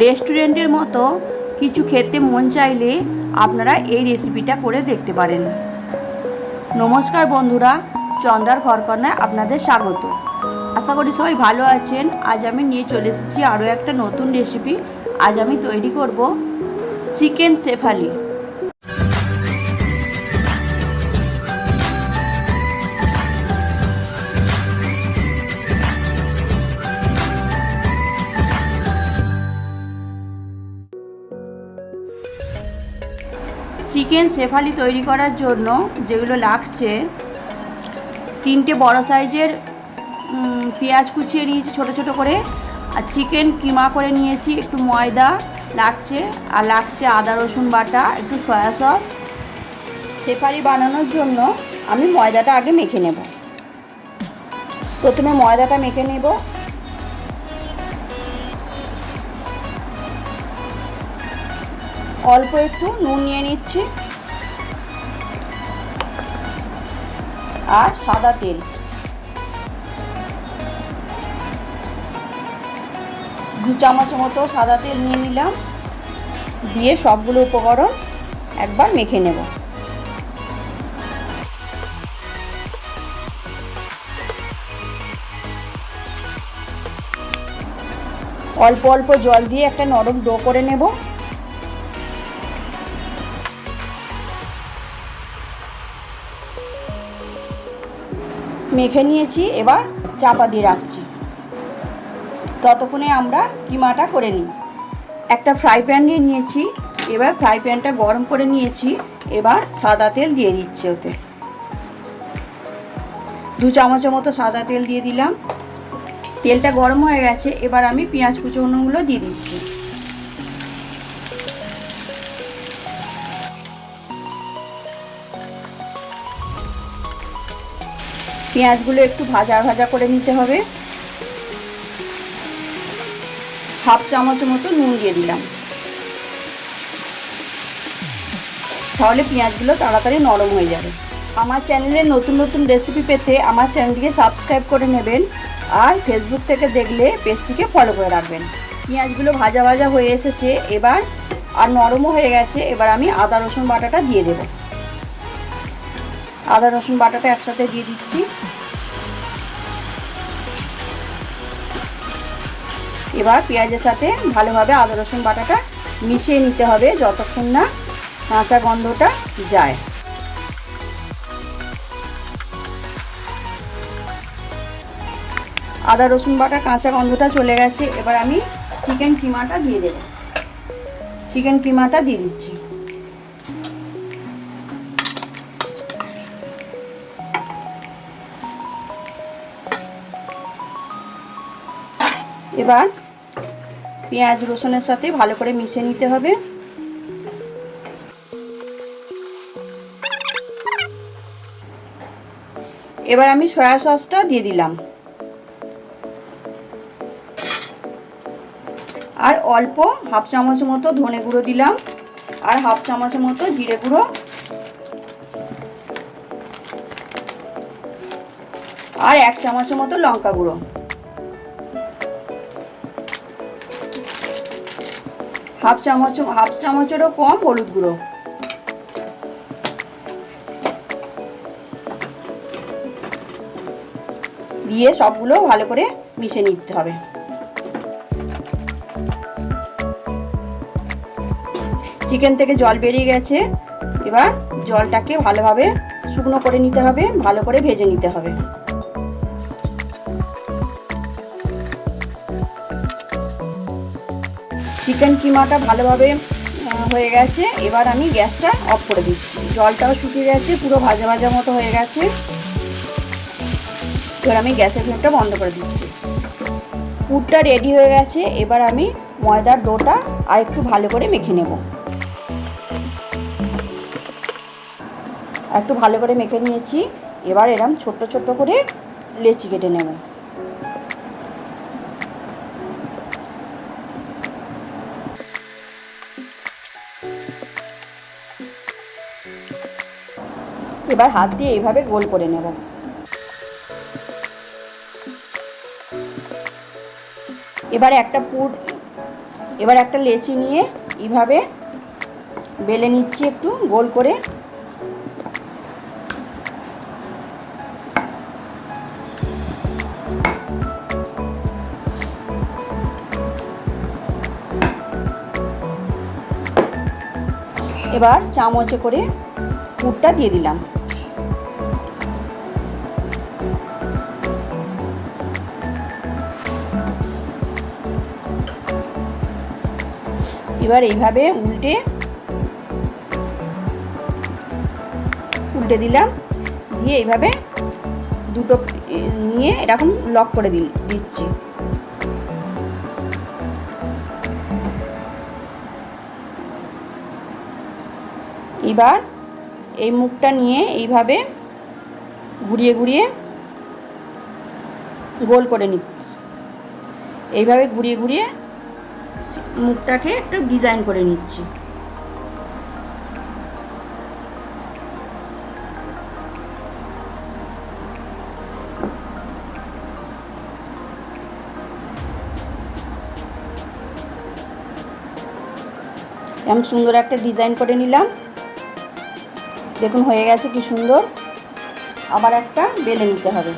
রেস্টুরেন্টের মতো কিছু খেতে মন চাইলে আপনারা এই রেসিপিটা করে দেখতে পারেন। নমস্কার বন্ধুরা, চন্দ্রার ঘরকন্যায় আপনাদের স্বাগত। আশা করি সবাই ভালো আছেন। আজ আমি নিয়ে চলে এসেছি আরও একটা নতুন রেসিপি। আজ আমি তৈরি করব চিকেন শেফালি। চিকেন শেফালি তৈরি করার জন্য যেগুলো লাগছে, 3টে বড় সাইজের পেঁয়াজ কুচিয়ে নিয়েছি ছোট ছোট করে, আর চিকেন কিমা করে নিয়েছি, একটু ময়দা লাগছে, আর লাগছে আদা রসুন বাটা, একটু সয়া সস। শেফালি বানানোর জন্য আমি ময়দাটা আগে মেখে নেব। প্রথমে ময়দাটা মেখে নেব। অল্প একটু নুন নিয়ে নিচ্ছি আর সাদা তেল, 2 চামচ মতো সাদা তেল নিয়ে নিলাম। দিয়ে সবগুলো উপকরণ একবার মেখে নেব। অল্প অল্প জল দিয়ে একটা নরম ডো করে নেব। মেখে নিয়েছি, এবার চাপা দিয়ে রাখছি। ততক্ষণে আমরা কিমাটা করে নিই। একটা ফ্রাই প্যান নিয়ে নিয়েছি। এবার ফ্রাই প্যানটা গরম করে নিয়েছি। এবার সাদা তেল দিয়ে দিচ্ছি ওতে। 2 চামচের মতো সাদা তেল দিয়ে দিলাম। তেলটা গরম হয়ে গেছে। এবার আমি পেঁয়াজ কুচোনোগুলো দিয়ে দিচ্ছি। পেঁয়াজগুলো একটু ভাজা ভাজা করে নিতে হবে। হাফ চামচের মতো নুন দিয়ে দিলাম, তাহলে পেঁয়াজগুলো তাড়াতাড়ি নরম হয়ে যাবে। আমার চ্যানেলে নতুন নতুন রেসিপি পেতে আমার চ্যানেলটিকে সাবস্ক্রাইব করে নেবেন, আর ফেসবুক থেকে দেখলে পেজটিকে ফলো করে রাখবেন। পেঁয়াজগুলো ভাজা ভাজা হয়ে এসেছে এবার, আর নরমও হয়ে গেছে। এবার আমি আদা রসুন বাটাটা দিয়ে দেব। আদা রসুন বাটাটা একসাথে দিয়ে দিচ্ছি। এবার পেঁয়াজের সাথে ভালোভাবে আদা রসুন বাটাটা মিশিয়ে নিতে হবে যতক্ষণ না কাঁচা গন্ধটা যায়। আদা রসুন বাটার কাঁচা গন্ধটা চলে গেছে। এবার আমি চিকেন কিমাটা দিয়ে দেব। চিকেন কিমাটা দিয়ে দিচ্ছি। এবার পেঁয়াজ রসুনের সাথে ভালো করে মিশিয়ে নিতে হবে। এবার আমি সয়া সসটা দিয়ে দিলাম, আর অল্প হাফ চামচ মতো ধনে গুঁড়ো দিলাম, আর হাফ চামচ মতো জিরে গুঁড়ো, আর 1 চামচ মতো লঙ্কা গুঁড়ো, হাফ চামচেরও কম হলুদ গুঁড়ো। দিয়ে সবগুলো ভালো করে মিশিয়ে নিতে হবে। চিকেন থেকে জল বেরিয়ে গেছে। এবার জলটাকে ভালোভাবে শুকনো করে নিতে হবে, ভালো করে ভেজে নিতে হবে। চিকেন কিমাটা ভালোভাবে হয়ে গেছে। এবার আমি গ্যাসটা অফ করে দিচ্ছি। জলটাও শুকিয়ে গেছে, পুরো ভাজা ভাজা মতো হয়ে গেছে। এবার আমি গ্যাসের ফ্লেমটা বন্ধ করে দিচ্ছি। পুরটা রেডি হয়ে গেছে। এবার আমি ময়দার ডোটা আর একটু ভালো করে মেখে নেব। একটু ভালো করে মেখে নিয়েছি। এবার এরকম ছোট্ট ছোট্ট করে লেচি কেটে নেব। এবার হাত দিয়ে এইভাবে গোল করে নেব। এবার একটা পুর এবার একটা লেচি নিয়ে এইভাবে বেলে নিচ্ছি একটু গোল করে। এবার চামচে করে পুরটা দিয়ে দিলাম। এবার এইভাবে উল্টে দিলাম, দিয়ে এইভাবে দুটো নিয়ে এরকম লক করে দিচ্ছি। এবার এই মুখটা নিয়ে এইভাবে ঘুরিয়ে ঘুরিয়ে গোল করে নিচ্ছি। এইভাবে ঘুরিয়ে ঘুরিয়ে মুখটাকে একটু ডিজাইন করে নিচ্ছি। এমন সুন্দর একটা ডিজাইন করে নিলাম, দেখুন হয়ে গেছে কি সুন্দর। আবার একটা বেলে নিতে হবে।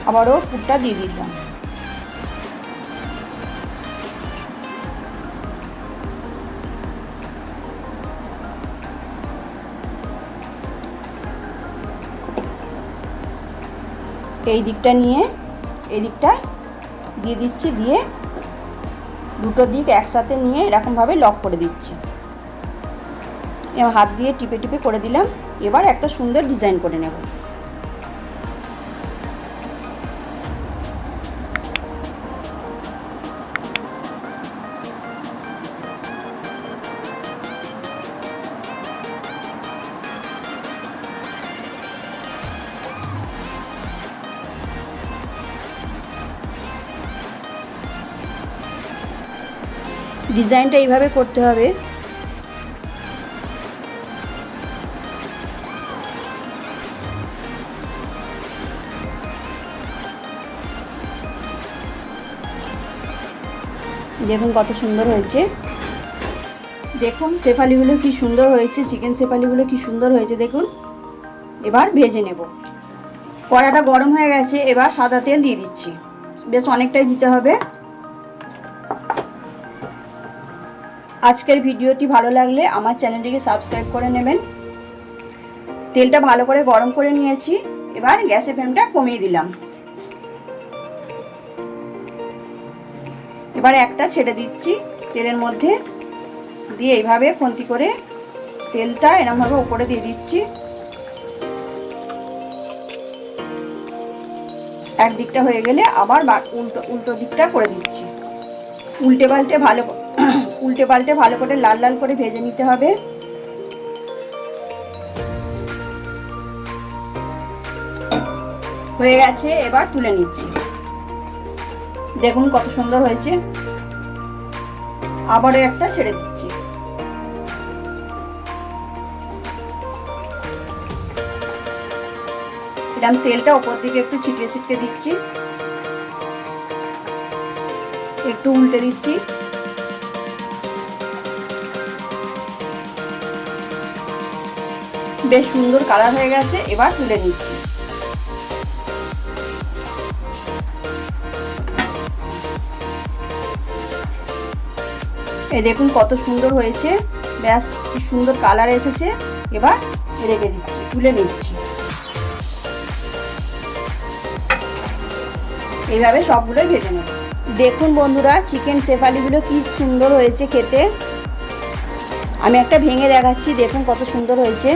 আবারও পুরটা দিয়ে দিলাম। এই দিকটা নিয়ে এই দিকটা দিয়ে দিচ্ছি, দিয়ে দুটো দিক একসাথে নিয়ে এরকমভাবে লক করে দিচ্ছি। এবার হাত দিয়ে টিপে টিপে করে দিলাম। এবার একটা সুন্দর ডিজাইন করে নেব। ডিজাইনটা এইভাবে করতে হবে। দেখুন কত সুন্দর হয়েছে, দেখুন শেফালিগুলো কি সুন্দর হয়েছে, চিকেন শেফালিগুলো কি সুন্দর হয়েছে দেখুন। এবার ভেজে নেব। কড়াটা গরম হয়ে গেছে, এবার সাদা তেল দিয়ে দিচ্ছি, বেশ অনেকটাই দিতে হবে। আজকের ভিডিওটি ভালো লাগলে আমার চ্যানেলটিকে সাবস্ক্রাইব করে নেবেন। তেলটা ভালো করে গরম করে নিয়েছি, এবার গ্যাসের ফ্লেমটা কমিয়ে দিলাম। এবার একটা ছেড়ে দিচ্ছি তেলের মধ্যে, দিয়ে এইভাবে খুন্তি করে তেলটা এরকমভাবে উপরে দিয়ে দিচ্ছি। এক দিকটা হয়ে গেলে আবার উল্টো দিকটা করে দিচ্ছি। উল্টে পাল্টে ভালো করে লাল লাল করে ভেজে নিতে হবে। হয়ে গেছে, এবার তুলে নিচ্ছি। দেখুন কত সুন্দর হয়েছে। আবারও একটা ছেড়ে দিচ্ছি। এরকম তেলটা উপর দিকে একটু ছিটিয়ে ছিটিয়ে দিচ্ছি, একটু উল্টে দিচ্ছি। বেশ সুন্দর কালার হয়ে গেছে, এবার তুলে নিচ্ছি। এই দেখুন কত সুন্দর হয়েছে, বেশ কি সুন্দর কালার এসেছে। এবার রেখে দিচ্ছি, তুলে নিচ্ছি। এইভাবে সবগুলোই ভেজে নেব। দেখুন বন্ধুরা, চিকেন শেফালিগুলো কি সুন্দর হয়েছে খেতে। আমি একটা ভেঙে দেখাচ্ছি, দেখুন কত সুন্দর হয়েছে।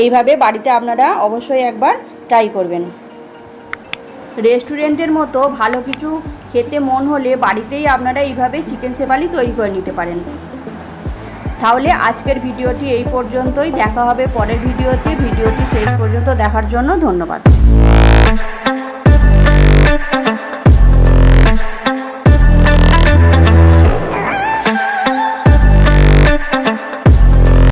এইভাবে বাড়িতে আপনারা অবশ্যই একবার ট্রাই করবেন। রেস্টুরেন্টের মতো ভালো কিছু খেতে মন হলে বাড়িতেই আপনারা এইভাবে চিকেন শেফালি তৈরি করে নিতে পারেন। তাহলে আজকের ভিডিওটি এই পর্যন্তই, দেখা হবে পরের ভিডিওতে। ভিডিওটি শেষ পর্যন্ত দেখার জন্য ধন্যবাদ।